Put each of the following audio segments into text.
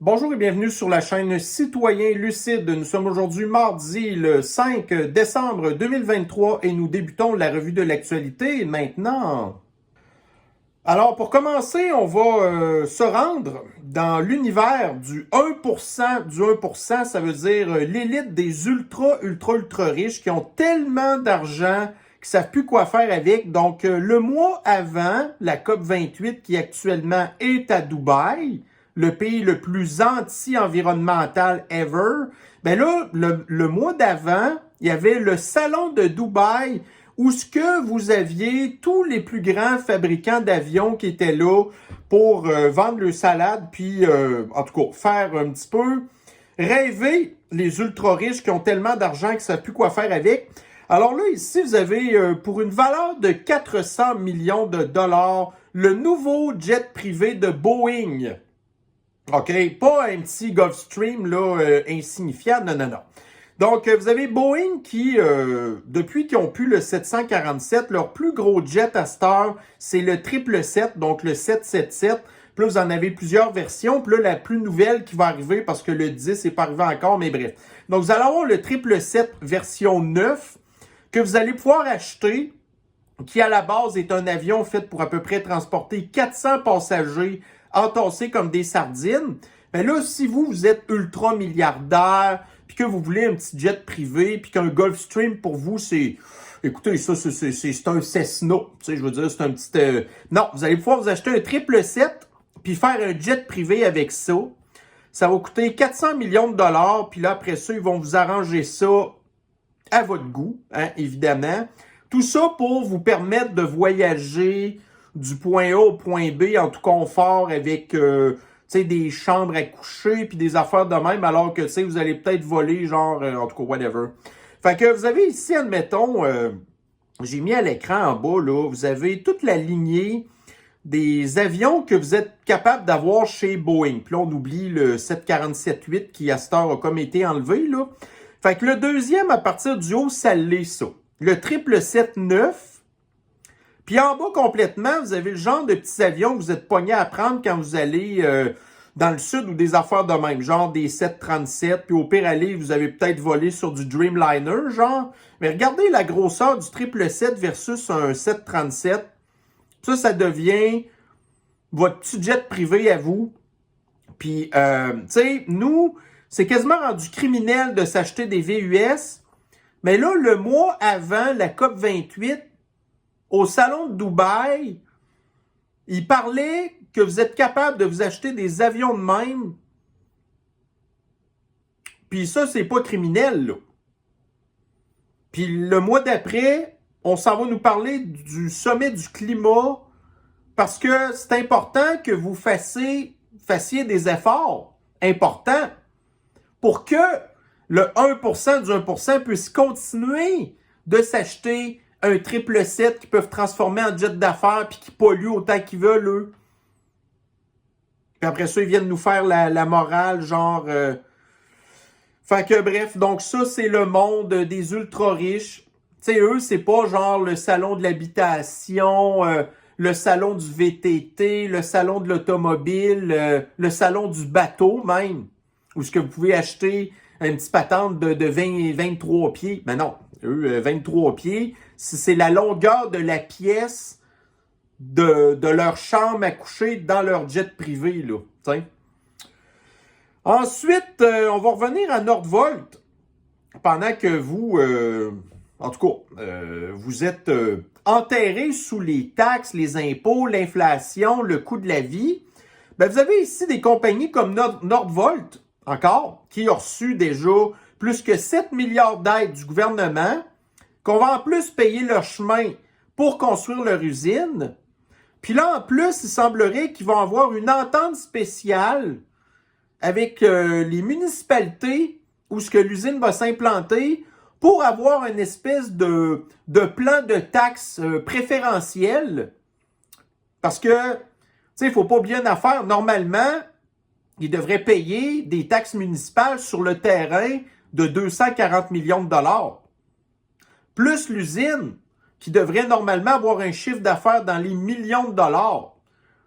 Bonjour et bienvenue sur la chaîne Citoyen Lucide. Nous sommes aujourd'hui mardi le 5 décembre 2023 et nous débutons la revue de l'actualité maintenant. Alors pour commencer, on va se rendre dans l'univers du 1%. Du 1%, ça veut dire l'élite des ultra riches qui ont tellement d'argent qu'ils ne savent plus quoi faire avec. Donc le mois avant la COP28 qui actuellement est à Dubaï, le pays le plus anti-environnemental ever, ben là, le mois d'avant, il y avait le salon de Dubaï où ce que vous aviez tous les plus grands fabricants d'avions qui étaient là pour vendre leur salade, puis en tout cas, faire un petit peu rêver les ultra-riches qui ont tellement d'argent qu'ils ne savent plus quoi faire avec. Alors là, ici, vous avez pour une valeur de 400 millions de dollars, le nouveau jet privé de Boeing. OK? Pas un petit Gulfstream là, insignifiant, non. Donc, vous avez Boeing qui, depuis qu'ils ont pu le 747, leur plus gros jet à cette heure, c'est le 777, donc le 777. Puis là, vous en avez plusieurs versions. Puis là, la plus nouvelle qui va arriver, parce que le 10 n'est pas arrivé encore, mais bref. Donc, vous allez avoir le 777 version 9 que vous allez pouvoir acheter, qui à la base est un avion fait pour à peu près transporter 400 passagers entassés comme des sardines. Mais là, si vous êtes ultra milliardaire, puis que vous voulez un petit jet privé, puis qu'un Gulfstream pour vous, c'est... Écoutez, ça, c'est un Cessna. Tu sais, je veux dire, c'est un petit... Non, vous allez pouvoir vous acheter un 777, puis faire un jet privé avec ça. Ça va coûter 400 millions de dollars, puis là, après ça, ils vont vous arranger ça à votre goût, hein, évidemment. Tout ça pour vous permettre de voyager du point A au point B en tout confort avec des chambres à coucher puis des affaires de même, alors que vous allez peut-être voler, genre, en tout cas, whatever. Fait que vous avez ici, admettons, j'ai mis à l'écran en bas, là, vous avez toute la lignée des avions que vous êtes capable d'avoir chez Boeing. Puis là, on oublie le 747-8 qui, à cette heure, a comme été enlevé, là. Fait que le deuxième, à partir du haut, ça l'est, ça. Le 777-9. Puis en bas, complètement, vous avez le genre de petits avions que vous êtes pognés à prendre quand vous allez dans le sud ou des affaires de même. Genre des 737. Puis au pire aller, vous avez peut-être volé sur du Dreamliner, genre. Mais regardez la grosseur du 777 versus un 737. Ça devient votre petit jet privé à vous. Puis, tu sais, nous, c'est quasiment rendu criminel de s'acheter des VUS. Mais là, le mois avant la COP28, au salon de Dubaï, il parlait que vous êtes capable de vous acheter des avions de même. Puis ça, c'est pas criminel, là. Puis le mois d'après, on s'en va nous parler du sommet du climat parce que c'est important que vous fassiez des efforts importants pour que le 1% du 1% puisse continuer de s'acheter un 777 qu'ils peuvent transformer en jet d'affaires puis qui polluent autant qu'ils veulent, eux. Puis après ça, ils viennent nous faire la morale, genre... Fait que bref, donc ça, c'est le monde des ultra-riches. Tu sais, eux, c'est pas genre le salon de l'habitation, le salon du VTT, le salon de l'automobile, le salon du bateau même, où ce que vous pouvez acheter une petite patente de 23 pieds. Mais non, eux, 23 pieds, c'est la longueur de la pièce de leur chambre à coucher dans leur jet privé, là. T'sais. Ensuite, on va revenir à Nordvolt. Pendant que vous, en tout cas, vous êtes enterré sous les taxes, les impôts, l'inflation, le coût de la vie, ben vous avez ici des compagnies comme Nordvolt, encore, qui ont reçu déjà plus que 7 milliards d'aides du gouvernement, qu'on va en plus payer leur chemin pour construire leur usine. Puis là, en plus, il semblerait qu'ils vont avoir une entente spéciale avec les municipalités où ce que l'usine va s'implanter pour avoir une espèce de plan de taxes préférentiel. Parce que, tu sais, il ne faut pas oublier une affaire. Normalement, ils devraient payer des taxes municipales sur le terrain de 240 millions de dollars. Plus l'usine, qui devrait normalement avoir un chiffre d'affaires dans les millions de dollars.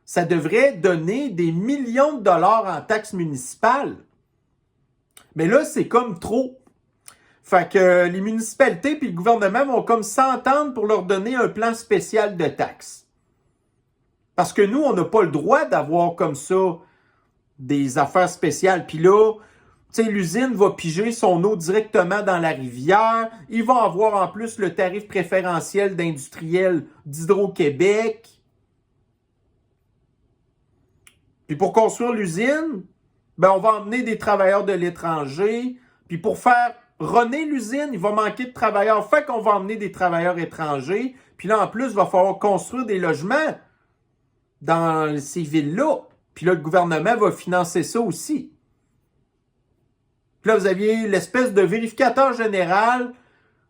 ça devrait donner des millions de dollars en taxes municipales. Mais là, c'est comme trop. Fait que les municipalités puis le gouvernement vont comme s'entendre pour leur donner un plan spécial de taxes. Parce que nous, on n'a pas le droit d'avoir comme ça des affaires spéciales. Puis là, tu sais, l'usine va piger son eau directement dans la rivière. Ils vont avoir en plus le tarif préférentiel d'industriel d'Hydro-Québec. Puis pour construire l'usine, ben on va emmener des travailleurs de l'étranger. Puis pour faire runner l'usine, il va manquer de travailleurs. Fait qu'on va emmener des travailleurs étrangers. Puis là, en plus, il va falloir construire des logements dans ces villes-là. Puis là, le gouvernement va financer ça aussi. Puis là, vous aviez l'espèce de vérificateur général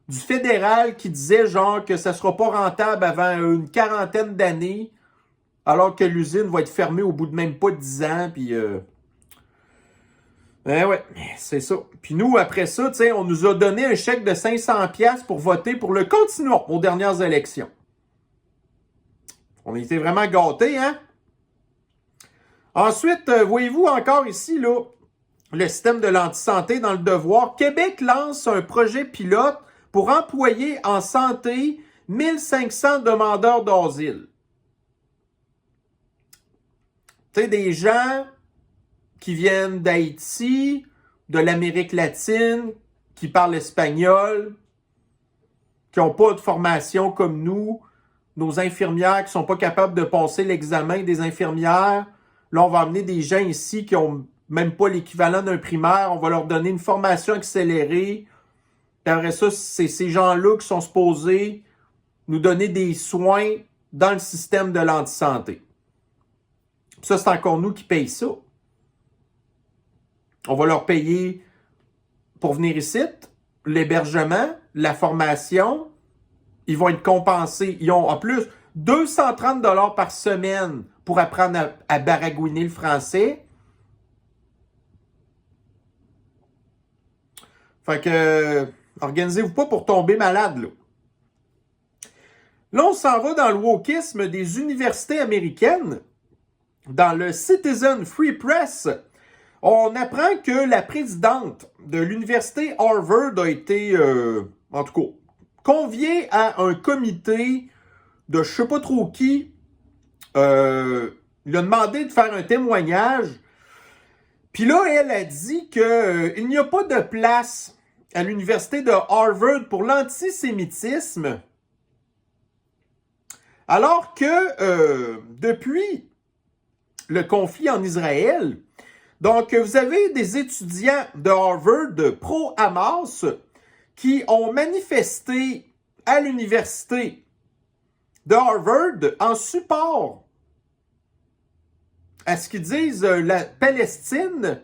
du fédéral qui disait genre que ça ne sera pas rentable avant une quarantaine d'années, alors que l'usine va être fermée au bout de même pas 10 ans. Puis, ouais, c'est ça. Puis nous, après ça, tu sais, on nous a donné un chèque de 500$ pour voter pour le continuum aux dernières élections. On a été vraiment gâtés, hein? Ensuite, voyez-vous encore ici, là, le système de l'antisanté dans le devoir. Québec lance un projet pilote pour employer en santé 1500 demandeurs d'asile. Tu sais, des gens qui viennent d'Haïti, de l'Amérique latine, qui parlent espagnol, qui n'ont pas de formation comme nous, nos infirmières qui ne sont pas capables de passer l'examen des infirmières. Là, on va amener des gens ici qui n'ont même pas l'équivalent d'un primaire. On va leur donner une formation accélérée. Puis après ça, c'est ces gens-là qui sont supposés nous donner des soins dans le système de l'antisanté. Puis ça, c'est encore nous qui payons ça. On va leur payer pour venir ici, l'hébergement, la formation. Ils vont être compensés. Ils ont en plus 230$ par semaine pour apprendre à baragouiner le français. Fait que, organisez-vous pas pour tomber malade, là. Là, on s'en va dans le wokisme des universités américaines. Dans le Citizen Free Press, on apprend que la présidente de l'université Harvard a été, en tout cas, conviée à un comité de je sais pas trop qui. Il a demandé de faire un témoignage. Puis là, elle a dit qu'il n'y a pas de place à l'université de Harvard pour l'antisémitisme. Alors que depuis le conflit en Israël, donc vous avez des étudiants de Harvard pro-Hamas qui ont manifesté à l'université de Harvard en support à ce qu'ils disent la Palestine.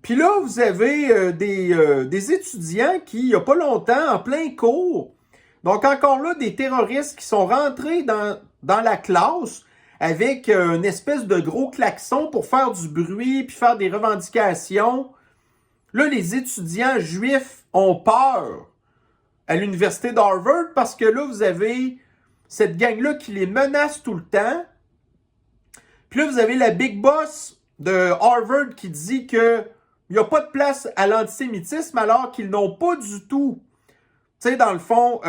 Puis là, vous avez des étudiants qui, il n'y a pas longtemps, en plein cours, donc encore là, des terroristes qui sont rentrés dans la classe avec une espèce de gros klaxon pour faire du bruit puis faire des revendications. Là, les étudiants juifs ont peur à l'université d'Harvard parce que là, vous avez cette gang-là qui les menace tout le temps. Puis là, vous avez la big boss de Harvard qui dit qu'il n'y a pas de place à l'antisémitisme alors qu'ils n'ont pas du tout, tu sais, dans le fond,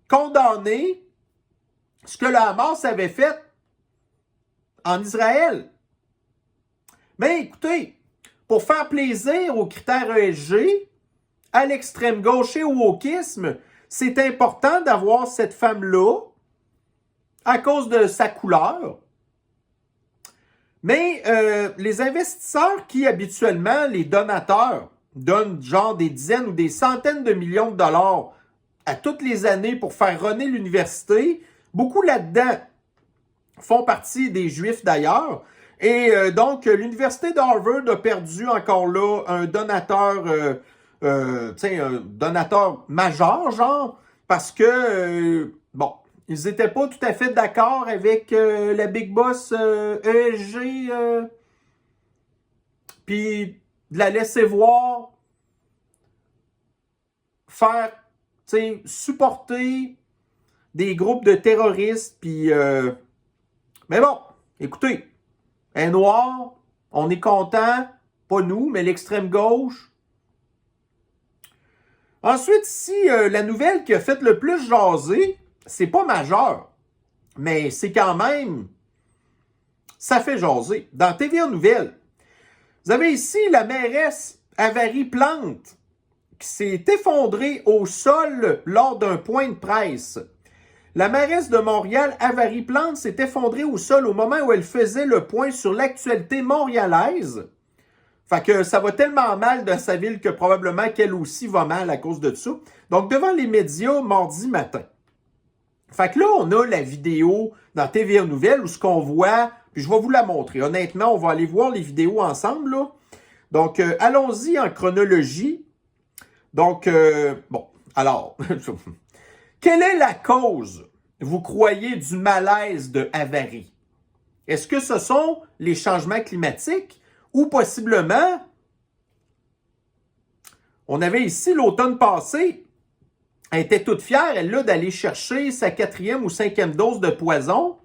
condamné ce que le Hamas avait fait en Israël. Mais écoutez, pour faire plaisir aux critères ESG, à l'extrême gauche et au wokisme, c'est important d'avoir cette femme-là à cause de sa couleur. Mais les investisseurs qui, habituellement, les donateurs, donnent genre des dizaines ou des centaines de millions de dollars à toutes les années pour faire runner l'université, beaucoup là-dedans font partie des Juifs d'ailleurs. Et donc, l'université d'Harvard a perdu encore là un donateur, un donateur majeur, genre, parce que, bon, ils n'étaient pas tout à fait d'accord avec la Big Boss ESG, puis de la laisser voir faire, tu sais, supporter des groupes de terroristes, puis... mais bon, Écoutez, un noir, on est content, pas nous, mais l'extrême gauche. Ensuite, ici, la nouvelle qui a fait le plus jaser, c'est pas majeur, mais c'est quand même, ça fait jaser. Dans TVA Nouvelles, vous avez ici la mairesse Avarie Plante qui s'est effondrée au sol lors d'un point de presse. La mairesse de Montréal, Avarie Plante, s'est effondrée au sol au moment où elle faisait le point sur l'actualité montréalaise. Fait que ça va tellement mal dans sa ville que probablement qu'elle aussi va mal à cause de ça. Donc, devant les médias, mardi matin. Fait que là, on a la vidéo dans TVA Nouvelles où ce qu'on voit, puis je vais vous la montrer. Honnêtement, on va aller voir les vidéos ensemble, là. Donc, allons-y en chronologie. Donc, bon, alors... Quelle est la cause, vous croyez, du malaise de Avarie? Est-ce que ce sont les changements climatiques ou possiblement, on avait ici l'automne passé, elle était toute fière, elle là, d'aller chercher sa 4e ou 5e dose de poison.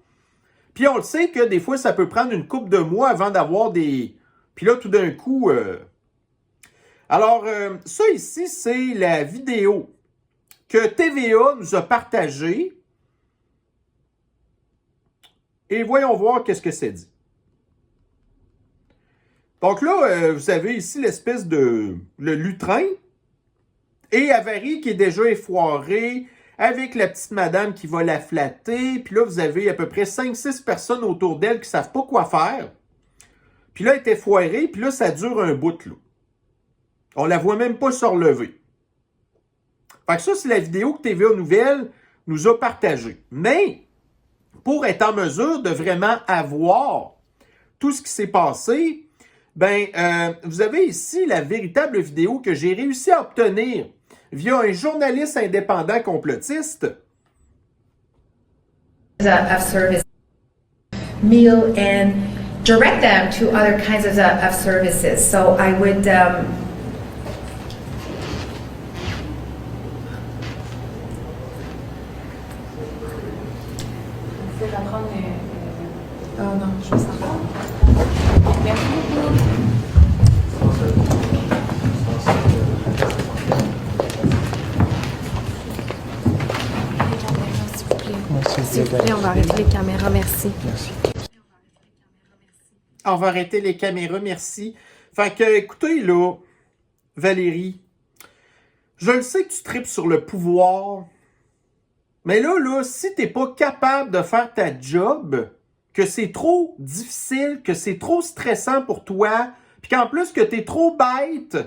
Puis on le sait que des fois, ça peut prendre une couple de mois avant d'avoir des... Puis là, tout d'un coup... Alors, ça ici, c'est la vidéo que TVA nous a partagé. Et voyons voir qu'est-ce que c'est dit. Donc là, vous avez ici l'espèce de... le lutrin. Et Avarie qui est déjà effoiré, avec la petite madame qui va la flatter. Puis là, vous avez à peu près 5-6 personnes autour d'elle qui ne savent pas quoi faire. Puis là, elle est effoirée. Puis là, ça dure un bout, là. On la voit même pas se relever. Fait que ça, c'est la vidéo que TVA Nouvelles nous a partagée. Mais, pour être en mesure de vraiment avoir tout ce qui s'est passé, vous avez ici la véritable vidéo que j'ai réussi à obtenir via un journaliste indépendant complotiste. Of service meal and direct them to other kinds of services. So I would oh non, je me sens pas. Merci beaucoup. S'il vous plaît, on va arrêter les caméras, merci. Merci. On va arrêter les caméras, merci. Fait que, écoutez, là, Valérie, je le sais que tu tripes sur le pouvoir, mais là, si t'es pas capable de faire ta job, que c'est trop difficile, que c'est trop stressant pour toi, puis qu'en plus que t'es trop bête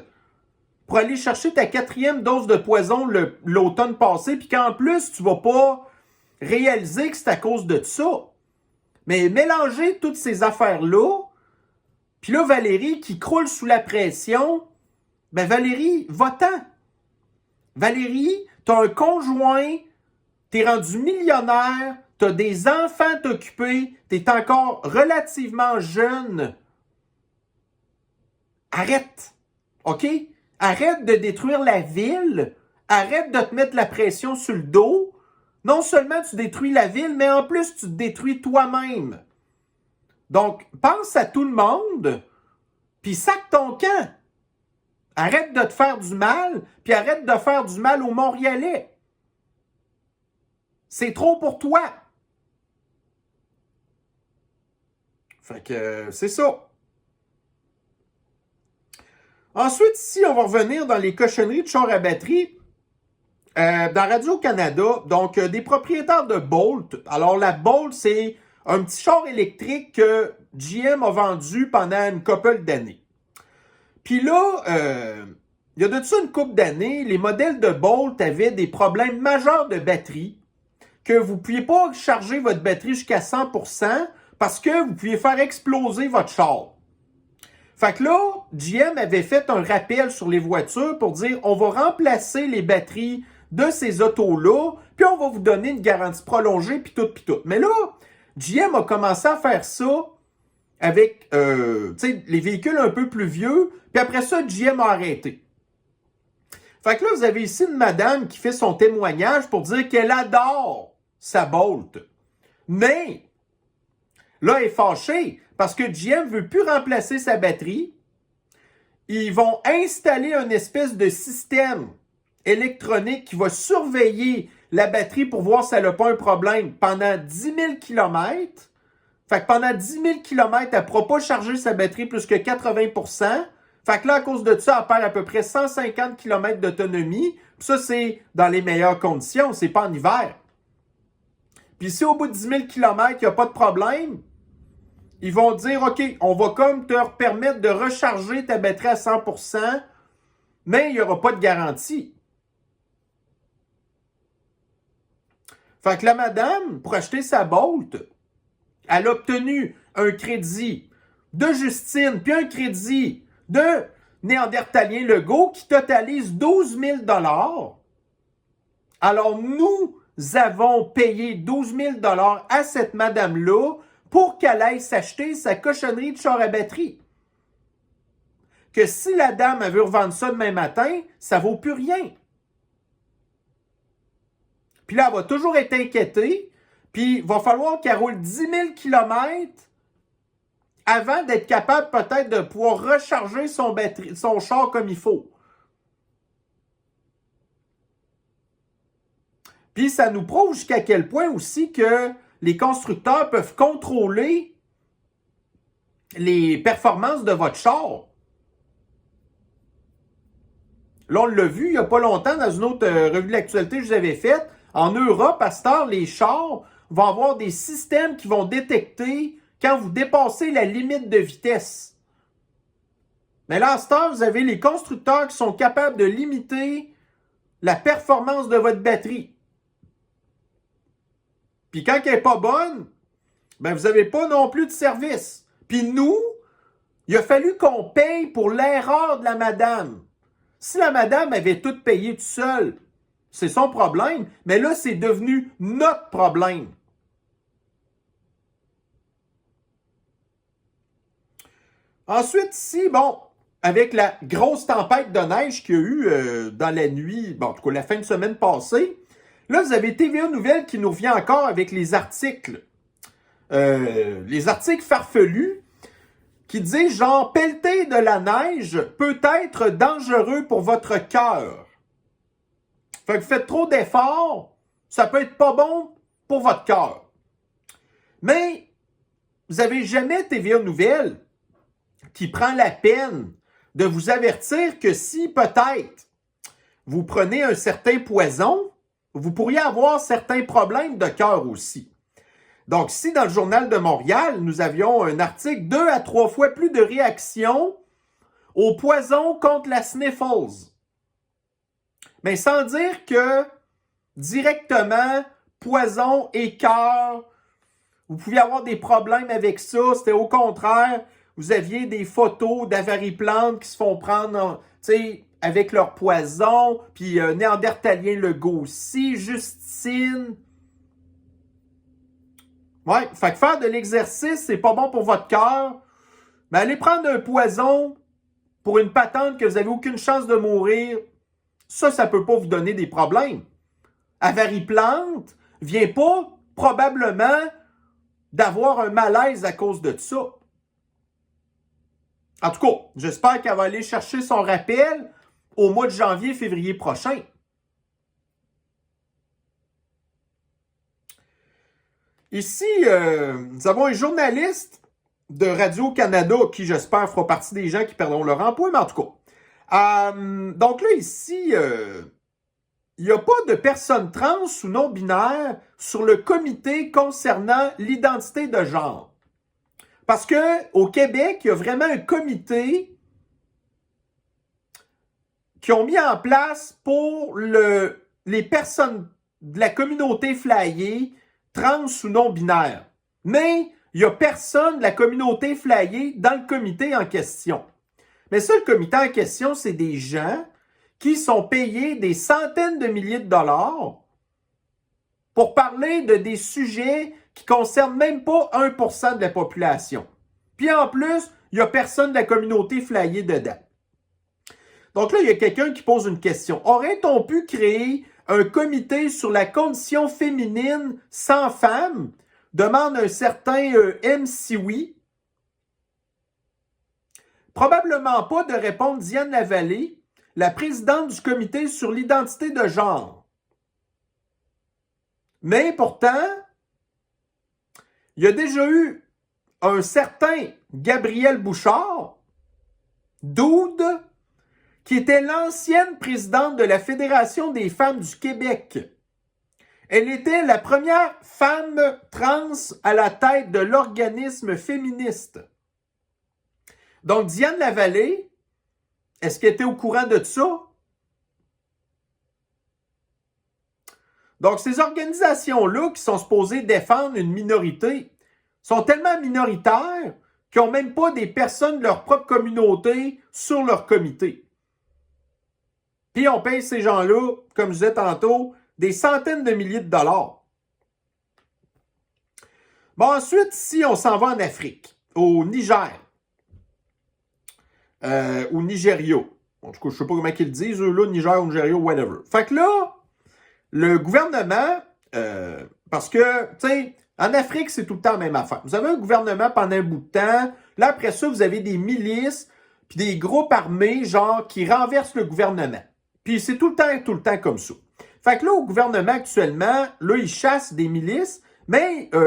pour aller chercher ta 4e dose de poison l'automne passé, puis qu'en plus tu vas pas réaliser que c'est à cause de ça. Mais mélanger toutes ces affaires-là, puis là, Valérie qui croule sous la pression, Valérie, va-t'en. Valérie, t'as un conjoint, t'es rendu millionnaire, t'as des enfants à t'occuper, t'es encore relativement jeune. Arrête, OK? Arrête de détruire la ville, arrête de te mettre la pression sur le dos. Non seulement tu détruis la ville, mais en plus tu te détruis toi-même. Donc, pense à tout le monde, puis sac ton camp. Arrête de te faire du mal, puis arrête de faire du mal aux Montréalais. C'est trop pour toi. Fait que c'est ça. Ensuite, ici, on va revenir dans les cochonneries de chars à batterie. Dans Radio-Canada, donc des propriétaires de Bolt. Alors, la Bolt, c'est un petit char électrique que GM a vendu pendant une couple d'années. Puis là, il y a de ça une couple d'années, les modèles de Bolt avaient des problèmes majeurs de batterie, que vous ne pouviez pas charger votre batterie jusqu'à 100% parce que vous pouviez faire exploser votre char. Fait que là, GM avait fait un rappel sur les voitures pour dire on va remplacer les batteries de ces autos-là, puis on va vous donner une garantie prolongée, puis tout, puis tout. Mais là, GM a commencé à faire ça avec les véhicules un peu plus vieux, puis après ça, GM a arrêté. Fait que là, vous avez ici une madame qui fait son témoignage pour dire qu'elle adore sa Bolt. Mais Là, elle est fâchée parce que GM ne veut plus remplacer sa batterie. Ils vont installer une espèce de système électronique qui va surveiller la batterie pour voir si elle n'a pas un problème pendant 10 000 km. Fait que pendant 10 000 km, elle ne pourra pas charger sa batterie plus que 80%. Fait que là, à cause de ça, elle perd à peu près 150 km d'autonomie. Puis ça, c'est dans les meilleures conditions, c'est pas en hiver. Puis si au bout de 10 000 km, il n'y a pas de problème, ils vont dire, OK, on va comme te permettre de recharger ta batterie à 100%, mais il n'y aura pas de garantie. Fait que la madame, pour acheter sa Bolt, elle a obtenu un crédit de Justine, puis un crédit de Néandertalien Legault qui totalise 12 000 $. Alors, nous avons payé 12 000 $ à cette madame-là pour qu'elle aille s'acheter sa cochonnerie de char à batterie. Que si la dame veut revendre ça demain matin, ça ne vaut plus rien. Puis là, elle va toujours être inquiétée, puis il va falloir qu'elle roule 10 000 km avant d'être capable peut-être de pouvoir recharger son char comme il faut. Puis ça nous prouve jusqu'à quel point aussi que les constructeurs peuvent contrôler les performances de votre char. Là, on l'a vu il n'y a pas longtemps dans une autre revue de l'actualité que je vous avais faite. En Europe, à cette heure, les chars vont avoir des systèmes qui vont détecter quand vous dépassez la limite de vitesse. Mais là, à cette heure, vous avez les constructeurs qui sont capables de limiter la performance de votre batterie. Puis quand elle n'est pas bonne, ben vous n'avez pas non plus de service. Puis nous, il a fallu qu'on paye pour l'erreur de la madame. Si la madame avait tout payé tout seul, c'est son problème, mais là, c'est devenu notre problème. Ensuite, ici, bon, avec la grosse tempête de neige qu'il y a eu dans la nuit, bon, en tout cas, la fin de semaine passée, là, vous avez TVA Nouvelles qui nous revient encore avec les articles. Les articles farfelus qui disent genre, pelleter de la neige peut être dangereux pour votre cœur. Fait que vous faites trop d'efforts, ça peut être pas bon pour votre cœur. Mais vous n'avez jamais TVA Nouvelles qui prend la peine de vous avertir que si peut-être vous prenez un certain poison, vous pourriez avoir certains problèmes de cœur aussi. Donc, ici, dans le Journal de Montréal, nous avions un article 2 à 3 fois plus de réactions au poison contre la sniffles. Mais sans dire que directement, poison et cœur, vous pouviez avoir des problèmes avec ça. C'était au contraire, vous aviez des photos d'avariplantes qui se font prendre, tu sais, avec leur poison, puis Néandertalien Legault aussi, Justine. Ouais, fait que faire de l'exercice, c'est pas bon pour votre cœur. Mais allez prendre un poison pour une patente que vous n'avez aucune chance de mourir, ça peut pas vous donner des problèmes. Avariplante vient pas probablement d'avoir un malaise à cause de ça. En tout cas, j'espère qu'elle va aller chercher son rappel au mois de janvier, février prochain. Ici, nous avons un journaliste de Radio-Canada qui, j'espère, fera partie des gens qui perdront leur emploi, mais en tout cas. Donc là, ici, il n'y a pas de personnes trans ou non-binaires sur le comité concernant l'identité de genre. Parce qu'au Québec, il y a vraiment un comité qui ont mis en place pour les personnes de la communauté flyée, trans ou non-binaire. Mais il n'y a personne de la communauté flyée dans le comité en question. Mais ça, le comité en question, c'est des gens qui sont payés des centaines de milliers de dollars pour parler de des sujets qui ne concernent même pas 1% de la population. Puis en plus, il n'y a personne de la communauté flyée dedans. Donc là, il y a quelqu'un qui pose une question. Aurait-on pu créer un comité sur la condition féminine sans femmes demande un certain M. Sioui. Probablement pas de répondre Diane Lavallée, la présidente du comité sur l'identité de genre. Mais pourtant, il y a déjà eu un certain Gabriel Bouchard, dude, qui était l'ancienne présidente de la Fédération des femmes du Québec. Elle était la première femme trans à la tête de l'organisme féministe. Donc, Diane Lavallée, est-ce qu'elle était au courant de ça? Donc, ces organisations-là qui sont supposées défendre une minorité sont tellement minoritaires qu'ils n'ont même pas des personnes de leur propre communauté sur leur comité. Puis on paye ces gens-là, comme je disais tantôt, des centaines de milliers de dollars. Bon, ensuite, si on s'en va en Afrique, au Niger, au Nigeria. En tout cas, je ne sais pas comment ils le disent, eux là, Niger ou Nigeria, whatever. Fait que là, le gouvernement, parce que, tu sais, en Afrique, c'est tout le temps la même affaire. Vous avez un gouvernement pendant un bout de temps, là, après ça, vous avez des milices, puis des groupes armés, genre, qui renversent le gouvernement. Puis c'est tout le temps comme ça. Fait que là, au gouvernement actuellement, là, ils chassent des milices, mais, tu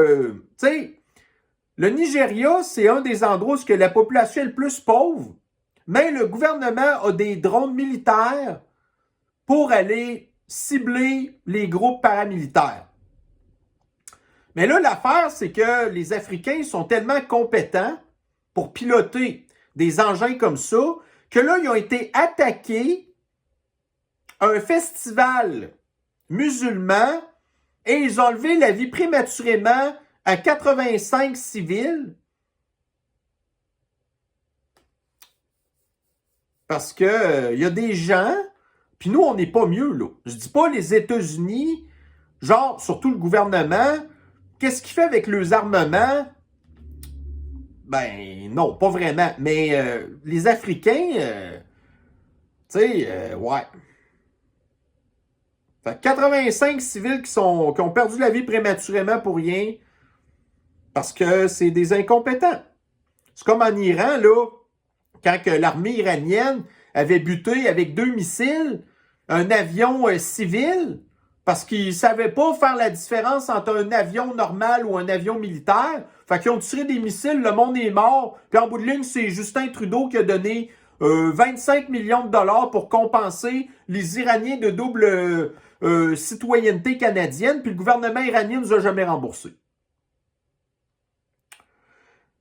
sais, le Nigeria, c'est un des endroits où la population est le plus pauvre, mais le gouvernement a des drones militaires pour aller cibler les groupes paramilitaires. Mais là, l'affaire, c'est que les Africains sont tellement compétents pour piloter des engins comme ça, que là, ils ont été attaqués à un festival musulman et ils ont enlevé la vie prématurément à 85 civils parce que y a des gens, puis nous, on n'est pas mieux, là. Je dis pas les États-Unis, genre, surtout le gouvernement, qu'est-ce qu'il fait avec leurs armements? Ben, non, pas vraiment. Mais les Africains, tu sais, ouais. Fait 85 civils qui ont perdu la vie prématurément pour rien parce que c'est des incompétents. C'est comme en Iran, là, quand l'armée iranienne avait buté avec 2 missiles un avion civil parce qu'ils ne savaient pas faire la différence entre un avion normal ou un avion militaire. Fait qu'ils ont tiré des missiles, le monde est mort. Puis en bout de ligne, c'est Justin Trudeau qui a donné 25 millions de dollars pour compenser les Iraniens de double citoyenneté canadienne, puis le gouvernement iranien ne nous a jamais remboursé.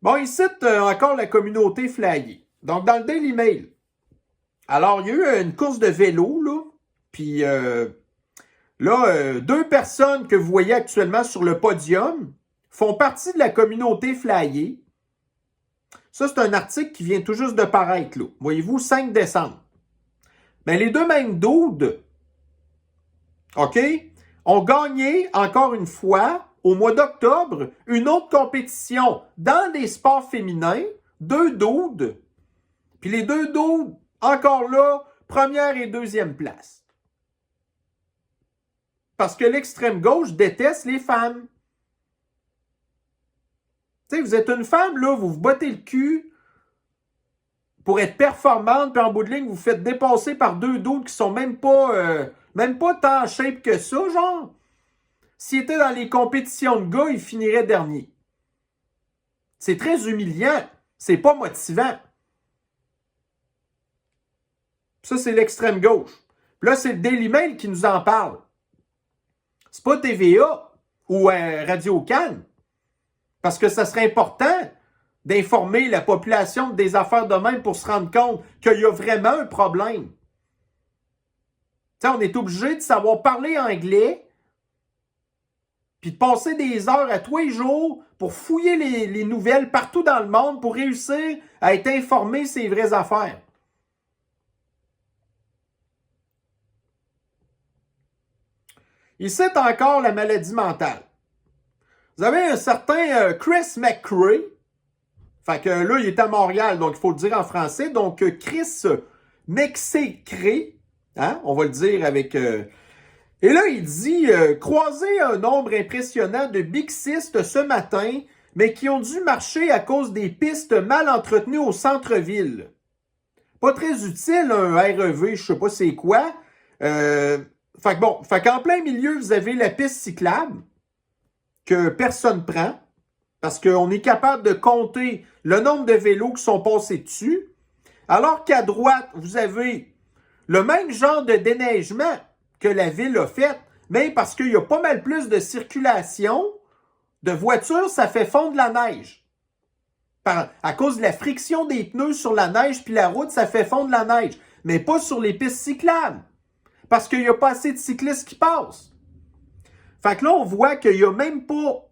Bon, il cite encore la communauté flyée. Donc, dans le Daily Mail, alors, il y a eu une course de vélo, là, puis là, 2 personnes que vous voyez actuellement sur le podium font partie de la communauté flyée. Ça, c'est un article qui vient tout juste de paraître, là. Voyez-vous, 5 décembre. Mais les 2 mêmes dudes, OK, ont gagné, encore une fois, au mois d'octobre, une autre compétition dans les sports féminins, 2 dudes. Puis les 2 dudes, encore là, première et deuxième place. Parce que l'extrême gauche déteste les femmes. Tu sais, vous êtes une femme, là, vous vous bottez le cul pour être performante, puis en bout de ligne, vous vous faites dépasser par 2 dudes qui sont même pas tant en shape que ça, genre. S'il était dans les compétitions de gars, il finirait dernier. C'est très humiliant. C'est pas motivant. Ça, c'est l'extrême gauche. Puis là, c'est le Daily Mail qui nous en parle. C'est pas TVA ou Radio-Can. Parce que ça serait important d'informer la population des affaires de même pour se rendre compte qu'il y a vraiment un problème. Tu sais, on est obligé de savoir parler anglais puis de passer des heures à tous les jours pour fouiller les nouvelles partout dans le monde pour réussir à être informé ces vraies affaires. Il cite encore la maladie mentale. Vous avez un certain Chris McCray. Fait que là, il est à Montréal, donc il faut le dire en français. Donc, Chris McCray, hein, on va le dire avec Et là, il dit croiser un nombre impressionnant de bixistes ce matin, mais qui ont dû marcher à cause des pistes mal entretenues au centre-ville. Pas très utile, un REV, je sais pas c'est quoi. Fait qu'en plein milieu, vous avez la piste cyclable que personne prend, parce qu'on est capable de compter le nombre de vélos qui sont passés dessus. Alors qu'à droite, vous avez le même genre de déneigement que la ville a fait, mais parce qu'il y a pas mal plus de circulation de voitures, ça fait fondre la neige. À cause de la friction des pneus sur la neige puis la route, ça fait fondre la neige. Mais pas sur les pistes cyclables. Parce qu'il n'y a pas assez de cyclistes qui passent. Fait que là, on voit qu'il n'y a même pas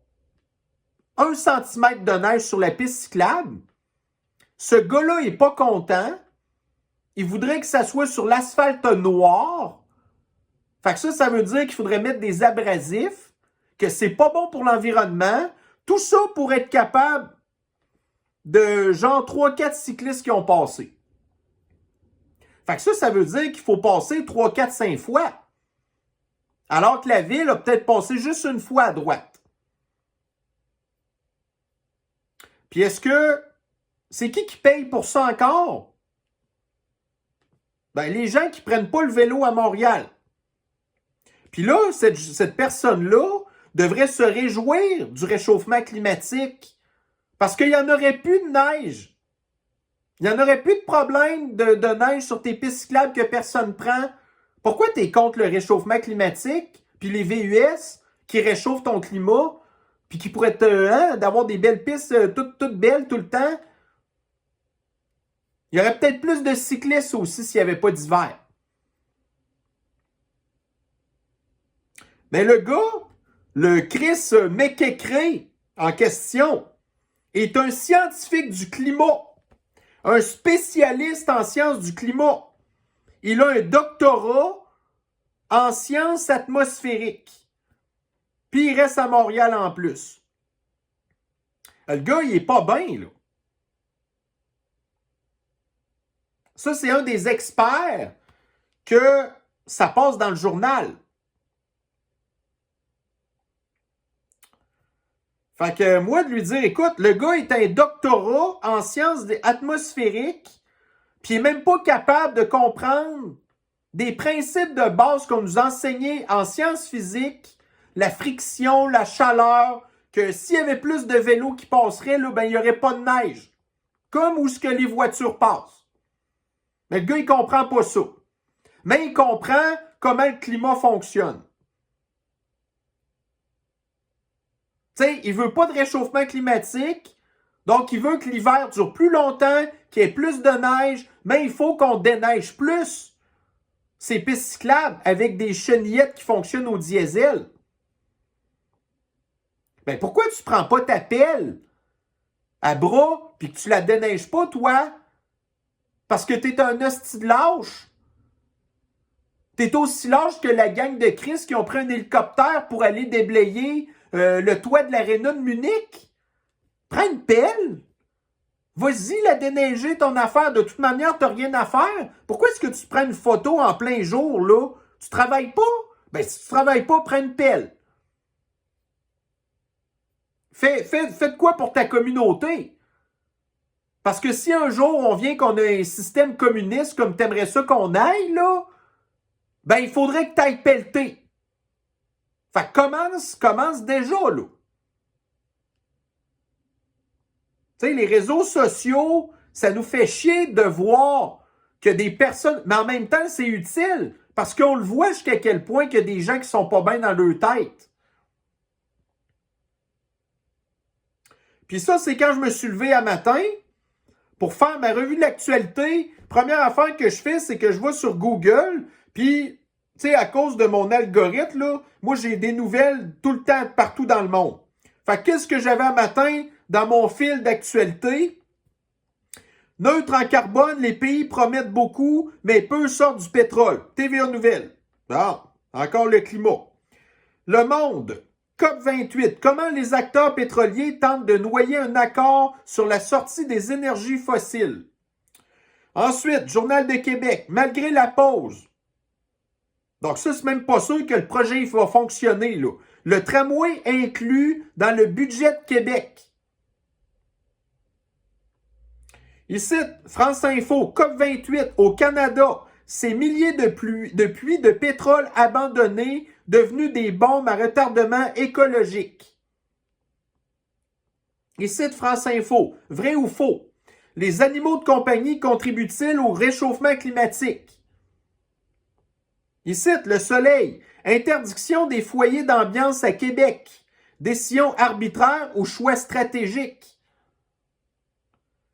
1 centimètre de neige sur la piste cyclable. Ce gars-là n'est pas content. Il voudrait que ça soit sur l'asphalte noir. Fait que ça veut dire qu'il faudrait mettre des abrasifs, que c'est pas bon pour l'environnement. Tout ça pour être capable de genre 3-4 cyclistes qui ont passé. Fait que ça veut dire qu'il faut passer 3, 4, 5 fois. Alors que la ville a peut-être passé juste une fois à droite. Puis est-ce que c'est qui paye pour ça encore? Ben, les gens qui prennent pas le vélo à Montréal. Puis là, cette personne-là devrait se réjouir du réchauffement climatique parce qu'il n'y en aurait plus de neige. Il n'y en aurait plus de problème de neige sur tes pistes cyclables que personne prend. Pourquoi tu es contre le réchauffement climatique puis les VUS qui réchauffent ton climat puis qui pourraient d'avoir des belles pistes toutes belles tout le temps? Il y aurait peut-être plus de cyclistes aussi s'il n'y avait pas d'hiver. Mais le gars, le Chris McEachran en question, est un scientifique du climat, un spécialiste en sciences du climat. Il a un doctorat en sciences atmosphériques. Puis il reste à Montréal en plus. Le gars, il est pas bien, là. Ça, c'est un des experts que ça passe dans le journal. Fait que moi, de lui dire, écoute, le gars est un doctorat en sciences atmosphériques, puis il n'est même pas capable de comprendre des principes de base qu'on nous enseignait en sciences physiques, la friction, la chaleur, que s'il y avait plus de vélos qui passeraient, là, ben, il n'y aurait pas de neige. Comme où ce que les voitures passent. Mais le gars, il comprend pas ça. Mais il comprend comment le climat fonctionne. Tu sais, il veut pas de réchauffement climatique, donc il veut que l'hiver dure plus longtemps, qu'il y ait plus de neige, mais il faut qu'on déneige plus ces pistes cyclables avec des chenillettes qui fonctionnent au diesel. Ben pourquoi tu prends pas ta pelle à bras puis que tu la déneiges pas, toi? Parce que t'es un hostie de lâche. T'es aussi lâche que la gang de Chris qui ont pris un hélicoptère pour aller déblayer le toit de l'aréna de Munich. Prends une pelle. Vas-y la déneiger ton affaire. De toute manière, t'as rien à faire. Pourquoi est-ce que tu prends une photo en plein jour, là? Tu travailles pas? Ben, si tu travailles pas, prends une pelle. Fais de quoi pour ta communauté? Parce que si un jour on vient qu'on a un système communiste comme t'aimerais ça qu'on aille, là, ben il faudrait que t'ailles pelleter. Fait que commence déjà, là. Tu sais, les réseaux sociaux, ça nous fait chier de voir que des personnes... Mais en même temps, c'est utile, parce qu'on le voit jusqu'à quel point qu'il y a des gens qui sont pas bien dans leur tête. Puis ça, c'est quand je me suis levé à matin pour faire ma revue de l'actualité. Première affaire que je fais, c'est que je vais sur Google, puis, tu sais, à cause de mon algorithme, là, moi, j'ai des nouvelles tout le temps, partout dans le monde. Fait que qu'est-ce que j'avais un matin dans mon fil d'actualité? Neutre en carbone, les pays promettent beaucoup, mais peu sortent du pétrole. TVA Nouvelles. Ah, encore le climat. Le Monde. COP28. Comment les acteurs pétroliers tentent de noyer un accord sur la sortie des énergies fossiles. Ensuite, Journal de Québec. Malgré la pause. Donc ça, c'est même pas sûr que le projet va fonctionner, là. Le tramway inclus dans le budget de Québec. Ici, France Info, COP28 au Canada, ces milliers de puits de pétrole abandonnés devenus des bombes à retardement écologique. Ici, France Info, vrai ou faux? Les animaux de compagnie contribuent-ils au réchauffement climatique? Ici, Le Soleil, interdiction des foyers d'ambiance à Québec. Décision arbitraire ou choix stratégique?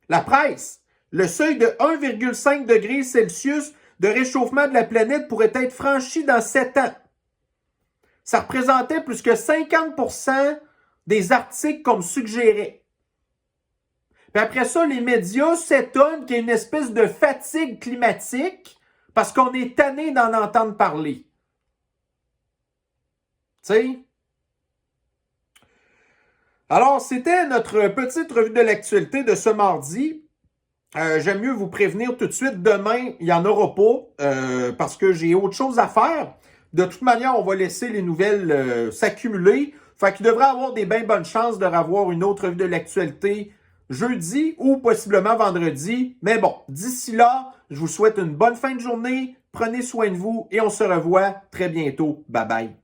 La Presse, le seuil de 1,5 degré Celsius de réchauffement de la planète pourrait être franchi dans 7 ans. Ça représentait plus que 50% des articles qu'on me suggérait. Puis après ça, les médias s'étonnent qu'il y ait une espèce de fatigue climatique parce qu'on est tanné d'en entendre parler. Tu sais? Alors, c'était notre petite revue de l'actualité de ce mardi. J'aime mieux vous prévenir tout de suite. Demain, il n'y en aura pas parce que j'ai autre chose à faire. De toute manière, on va laisser les nouvelles s'accumuler. Fait qu'il devrait avoir des bien bonnes chances de revoir une autre revue de l'actualité jeudi ou possiblement vendredi. Mais bon, d'ici là, je vous souhaite une bonne fin de journée. Prenez soin de vous et on se revoit très bientôt. Bye bye.